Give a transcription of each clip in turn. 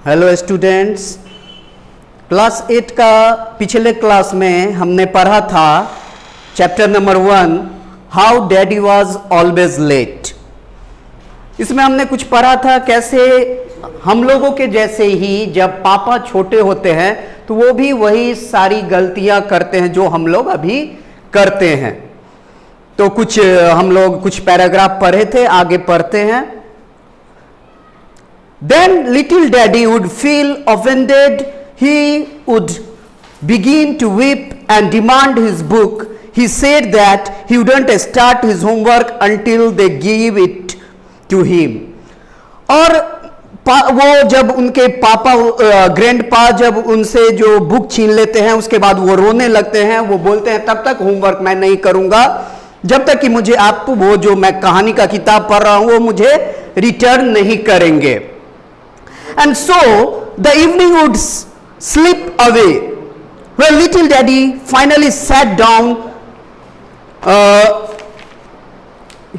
Hello students, class 8 का पिछले class में हमने पढ़ा था chapter number 1 how daddy was always late. इसमें हमने कुछ पढ़ा था कैसे हम लोगों के जैसे ही जब पापा छोटे होते हैं तो वो भी वही सारी गलतियां करते हैं जो हम लोग अभी करते हैं। तो कुछ हम लोग कुछ पैराग्राफ पढ़े थे, आगे पढ़ते हैं। Then little daddy would feel offended. He would begin to weep and demand his book. He said that he wouldn't start his homework until they gave it to him. और वो जब उनके पापा ग्रैंडपा जब उनसे जो बुक छीन लेते हैं उसके बाद वो रोने लगते हैं। वो बोलते हैं तब तक होमवर्क मैं नहीं करूंगा जब तक कि मुझे आप वो जो मैं कहानी का किताब पढ़ रहा हूं वो मुझे रिटर्न नहीं करेंगे। And so the evening would slip away. When little daddy finally sat down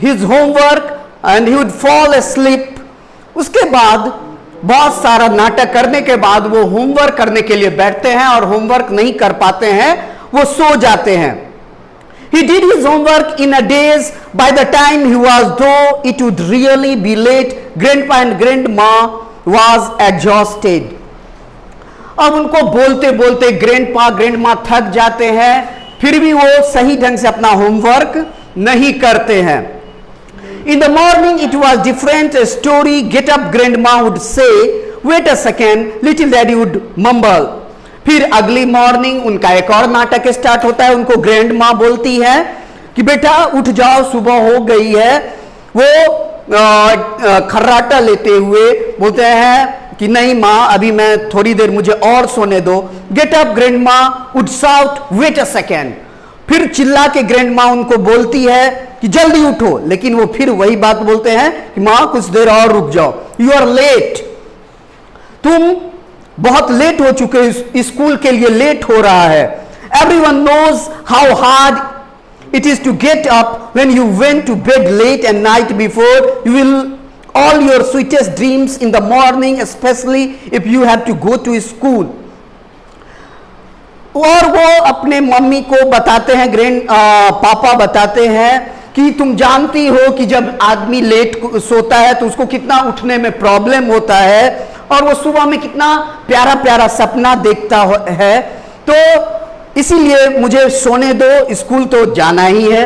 his homework and he would fall asleep. उसके बाद बहुत सारा नाटक करने के बाद वो होमवर्क करने के लिए बैठते हैं और होमवर्क नहीं कर पाते हैं, वो सो जाते हैं। He did his homework in a daze. By the time he was though it would really be late, grandpa and grandma was exhausted. अब उनको बोलते बोलते ग्रैंडपा ग्रैंडमा थक जाते हैं, फिर भी वो सही ढंग से अपना होमवर्क नहीं करते हैं। In the morning it was different story. Get up, grandma would say. Wait a second, little daddy would mumble. फिर अगली मॉर्निंग उनका एक और नाटक स्टार्ट होता है। उनको ग्रैंडमा बोलती है कि बेटा उठ जाओ, सुबह हो गई है। वो खर्राटा लेते हुए बोलते हैं कि नहीं माँ, अभी मैं थोड़ी देर मुझे और सोने दो। Get up, grandma would shout, wait a second. फिर चिल्ला के ग्रैंडमा उनको बोलती है कि जल्दी उठो, लेकिन वो फिर वही बात बोलते हैं कि माँ कुछ देर और रुक जाओ। यू आर लेट, तुम बहुत लेट हो चुके, स्कूल के लिए लेट हो रहा है। Everyone knows how hard it is to get up when you went to bed late and night before. You will all your sweetest dreams in the morning, especially if you have to go to school. और वो अपने mummy को बताते हैं, पापा बताते हैं कि तुम जानती हो कि जब आदमी लेट सोता है तो उसको कितना उठने में प्रॉब्लम होता है और वो सुबह में कितना प्यारा प्यारा सपना देखता है। तो इसीलिए मुझे सोने दो, स्कूल तो जाना ही है।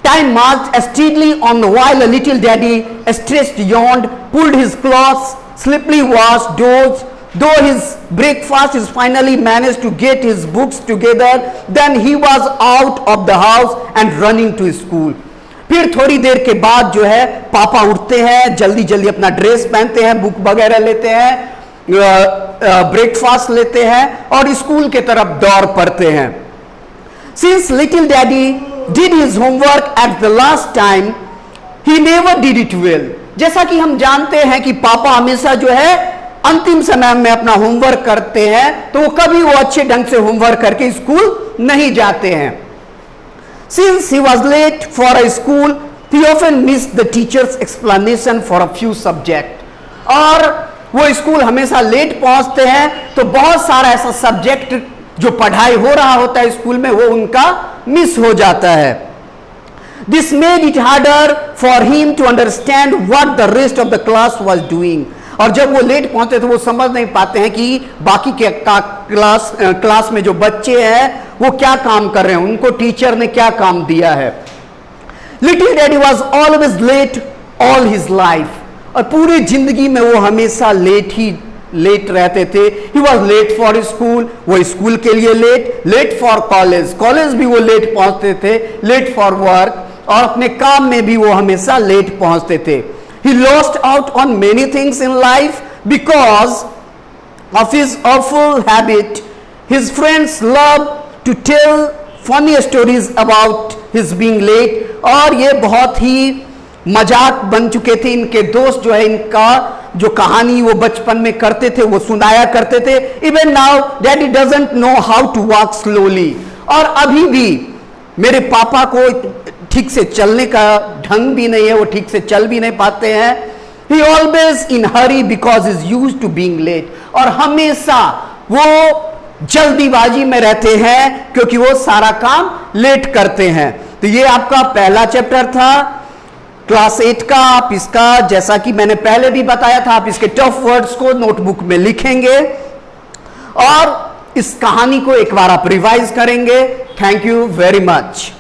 Time marched steadily on while a little daddy stretched, yawned, pulled his clothes, sleepily washed, dozed. Though his breakfast is finally managed to get his books together, then he was out of the house and running to school. फिर थोड़ी देर के बाद जो है पापा उठते हैं, जल्दी जल्दी अपना ड्रेस पहनते हैं, बुक वगैरह लेते हैं, ब्रेकफास्ट लेते हैं और स्कूल के तरफ दौड़ पड़ते हैं। Since little daddy did his homework at the last time, he never did it well. जैसा कि हम जानते हैं कि पापा हमेशा जो है अंतिम समय में अपना होमवर्क करते हैं, तो वो कभी वो अच्छे ढंग से होमवर्क करके स्कूल नहीं जाते हैं। Since he was late for a school, he often missed the teacher's explanation for a few subjects. और वो स्कूल हमेशा लेट पहुंचते हैं तो बहुत सारा ऐसा सब्जेक्ट जो पढ़ाई हो रहा होता है स्कूल में वो उनका मिस हो जाता है। This made it harder for him to understand what the rest of the class was doing. और जब वो लेट पहुंचते तो वो समझ नहीं पाते हैं कि बाकी के क्लास में जो बच्चे हैं वो क्या काम कर रहे हैं, उनको टीचर ने क्या काम दिया है। Little daddy was always late all his life. और पूरी जिंदगी में वो हमेशा लेट रहते थे। He was late for school, वो स्कूल के लिए लेट फॉर कॉलेज भी वो लेट पहुंचते थे, लेट फॉर वर्क, और अपने काम में भी वो हमेशा लेट पहुंचते थे। He lost out on many things in life because of his awful habit. His friends loved to tell funny stories about his being late. और ये बहुत ही मजाक बन चुके थे। इनके दोस्त जो है इनका जो कहानी वो बचपन में करते थे वो सुनाया करते थे। Even now daddy doesn't know how to walk slowly. और अभी भी मेरे पापा को ठीक से चलने का ढंग भी नहीं है, वो ठीक से चल भी नहीं पाते हैं। He always in hurry because is use to being late, और हमेशा वो जल्दीबाजी में रहते हैं क्योंकि वो सारा काम लेट करते हैं। तो ये आपका पहला चैप्टर था क्लास 8 का। आप इसका, जैसा कि मैंने पहले भी बताया था, आप इसके टफ वर्ड्स को नोटबुक में लिखेंगे और इस कहानी को एक बार आप रिवाइज करेंगे। Thank you very much.